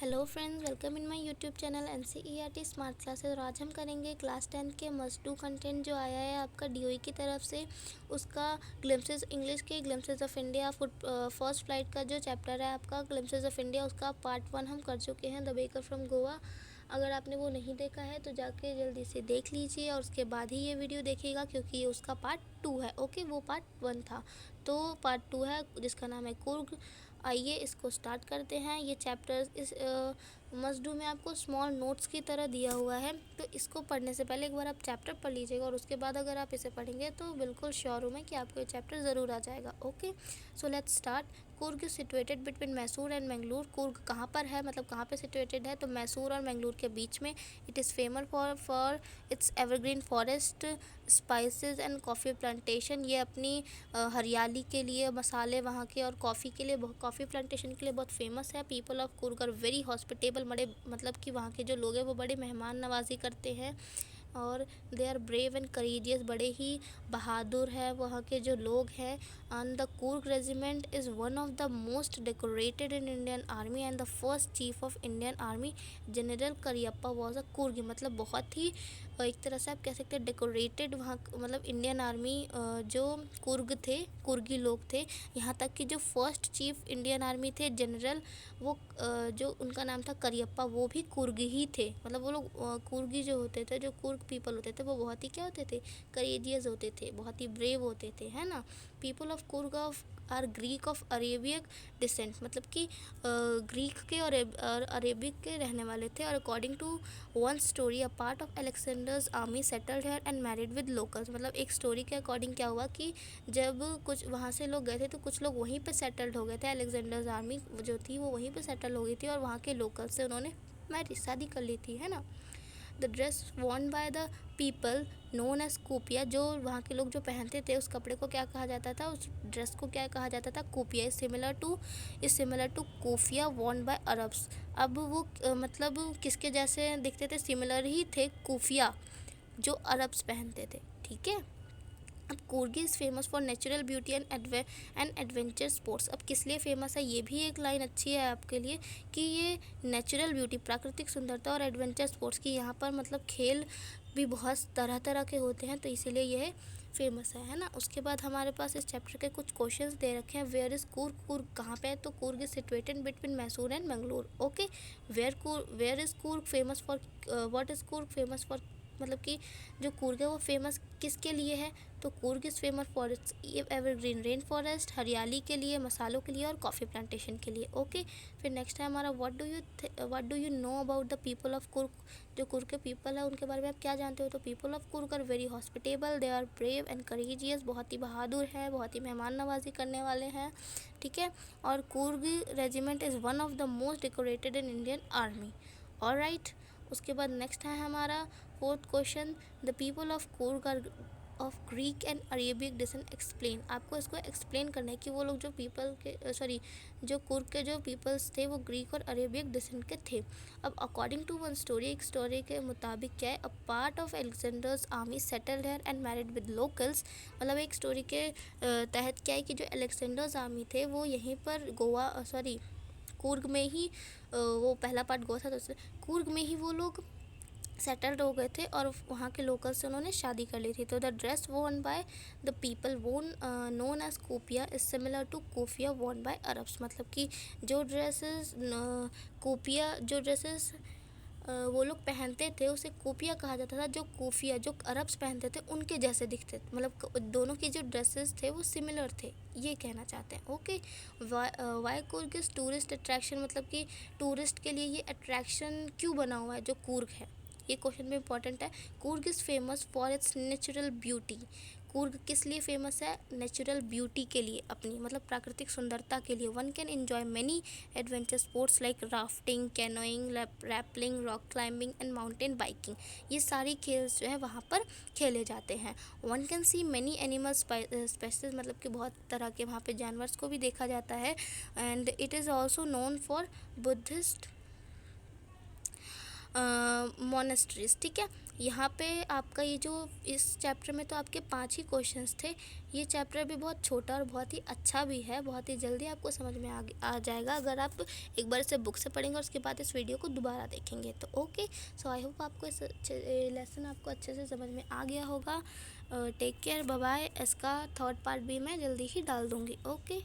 Hello friends, welcome in my YouTube channel NCERT smart classes. और आज हम करेंगे क्लास 10 के मस्ट डू कंटेंट जो आया है आपका DOE की तरफ से। उसका ग्लिम्पसेस इंग्लिश के glimpses of India first flight का जो चैप्टर है आपका ग्लिम्पसेस ऑफ इंडिया, उसका पार्ट 1 हम कर चुके हैं, द बेकर फ्रॉम गोवा। अगर आपने वो नहीं देखा है तो जाके जल्दी से देख लीजिए और उसके बाद ही ये वीडियो देखिएगा, क्योंकि ये उसका पार्ट 2 है। ओके, वो पार्ट 1 था तो पार्ट 2 है जिसका नाम है कुर्ग। आइए इसको स्टार्ट करते हैं। ये चैप्टर इस मस्ट डू में आपको स्मॉल नोट्स की तरह दिया हुआ है, तो इसको पढ़ने से पहले एक बार आप चैप्टर पढ़ लीजिएगा और उसके बाद अगर आप इसे पढ़ेंगे तो बिल्कुल श्योर हूँ मैं कि आपको ये चैप्टर ज़रूर आ जाएगा। Okay, so let's start. Coorg situated between Mysore and Mangalore. Coorg कहाँ पर है, मतलब कहाँ पे सिचुएटेड है, तो मैसूर और मैंगलोर के बीच में। It is famous for its evergreen forest, spices and coffee plantation. ये अपनी हरियाली के लिए, मसाले वहाँ के और कॉफ़ी के लिए, कॉफ़ी प्लांटेशन के लिए बहुत फेमस है। People of Coorg are very hospitable, बड़े मतलब कि वहाँ के जो लोग हैं वो बड़े मेहमान नवाजी करते हैं और they are brave and courageous, बड़े ही बहादुर है वहाँ के जो लोग हैं। And the Coorg regiment is one of the most decorated in Indian army and the first chief of Indian army general Cariappa was a Coorgi. मतलब बहुत ही एक तरह से आप कह सकते हैं डेकोरेटेड वहाँ, मतलब इंडियन आर्मी जो कुर्ग थे, कुर्गी लोग थे। यहाँ तक कि जो फर्स्ट चीफ इंडियन आर्मी थे जनरल, वो जो उनका नाम था करियप्पा, वो भी कुर्ग ही थे। मतलब वो लोग कुर्गी जो होते थे, जो कुर्ग पीपल होते थे, वो बहुत ही क्या होते थे, करेजियस होते थे, बहुत ही ब्रेव होते थे, है ना। People of Coorg of are Greek of Arabic descent, मतलब कि ग्रीक के और अरेबिक के रहने वाले थे। और according to one story a part of Alexander's army settled here and married with locals. मतलब एक स्टोरी के अकॉर्डिंग क्या हुआ कि जब कुछ वहाँ से लोग गए थे तो कुछ लोग वहीं पे सेटल्ड हो गए थे। अलेक्जेंडर्स आर्मी जो थी वो वहीं पे सेटल हो गई थी और वहाँ के लोकल से उन्होंने मैरिज शादी कर ली थी, है ना। The dress worn by the people known as kupya, जो वहाँ के लोग जो पहनते थे उस कपड़े को क्या कहा जाता था, उस ड्रेस को क्या कहा जाता था, kupya. Is similar to kufiya worn by Arabs. अब वो मतलब किसके जैसे दिखते थे, सिमिलर ही थे कूफिया जो अरब्स पहनते थे, ठीक है। अब Coorg is famous for natural beauty and adventure sports. अब किस लिए फेमस है, ये भी एक लाइन अच्छी है आपके लिए कि ये नेचुरल ब्यूटी, प्राकृतिक सुंदरता और एडवेंचर स्पोर्ट्स की यहाँ पर मतलब खेल भी बहुत तरह तरह के होते हैं, तो इसीलिए यह फेमस है ना। उसके बाद हमारे पास इस चैप्टर के कुछ क्वेश्चंस दे रखे हैं। वेयर इज़ कुर्ग, कुर्ग कहाँ पे है, तो Coorg is situated between Mysore and Mangalore. Okay, where is Coorg famous for, what is Coorg famous for, मतलब कि जो कुर्ग है वो फेमस किसके लिए है, तो Coorg is famous for its evergreen rain forest, हरियाली के लिए, मसालों के लिए और कॉफ़ी प्लांटेशन के लिए। ओके, फिर नेक्स्ट है हमारा what do you know about the people of Coorg. जो कुर्ग के पीपल है उनके बारे में आप क्या जानते हो, तो people of Coorg are very hospitable, they are brave and courageous, बहुत ही बहादुर है, बहुत ही मेहमान नवाजी करने वाले हैं, ठीक है। और Coorg regiment is one of the most decorated in Indian army. Alright, उसके बाद नेक्स्ट है हमारा fourth question. The people of Coorg are of Greek and Arabic descent explain. आपको इसको एक्सप्लेन करना है कि वो लोग जो पीपल के जो कुर्ग के जो पीपल्स थे वो ग्रीक और अरेबिक डिसेंट के थे। अब अकॉर्डिंग टू वन स्टोरी, एक स्टोरी के मुताबिक क्या है, a part of Alexander's army settled here and married with locals. मतलब एक स्टोरी के तहत क्या है कि जो अलेक्जेंडर्स आर्मी थे वो यहीं पर कुर्ग में ही वो पहला पार्ट गोवा था, तो कुर्ग में ही वो लोग सेटल्ड हो गए थे और वहाँ के लोकल से उन्होंने शादी कर ली थी। तो the dress worn by the people worn known as kupya is similar to kufiya worn by Arabs. मतलब कि जो ड्रेसेस कोपिया, जो ड्रेसेस वो लोग पहनते थे उसे कोपिया कहा जाता था। जो कोफिया जो अरब्स पहनते थे उनके जैसे दिखते थे, मतलब दोनों की जो ड्रेसेस थे वो सिमिलर थे, ये कहना चाहते हैं। Okay, why Coorg is tourist attraction, मतलब कि टूरिस्ट के लिए ये अट्रैक्शन क्यों बना हुआ है जो कुर्ग है, ये क्वेश्चन भी इंपॉर्टेंट है। Coorg is famous for its natural beauty. Coorg किस लिए फेमस है, नेचुरल ब्यूटी के लिए, अपनी मतलब प्राकृतिक सुंदरता के लिए। One can enjoy many adventure sports like rafting, canoeing, rappelling, rock climbing and mountain biking. ये सारी खेल जो है वहाँ पर खेले जाते हैं। One can see many animal species, मतलब कि बहुत तरह के वहाँ पे जानवर को भी देखा जाता है। And it is also known for Buddhist monasteries. ठीक है, यहाँ पे आपका ये जो इस चैप्टर में तो आपके 5 ही क्वेश्चंस थे। ये चैप्टर भी बहुत छोटा और बहुत ही अच्छा भी है, बहुत ही जल्दी आपको समझ में आ जाएगा अगर आप एक बार इसे बुक से पढ़ेंगे और उसके बाद इस वीडियो को दोबारा देखेंगे तो। ओके, सो आई होप आपको इस लेसन आपको अच्छे से समझ में आ गया होगा। Take care, bye bye. इसका थर्ड पार्ट भी मैं जल्दी ही डाल दूँगी। ओके।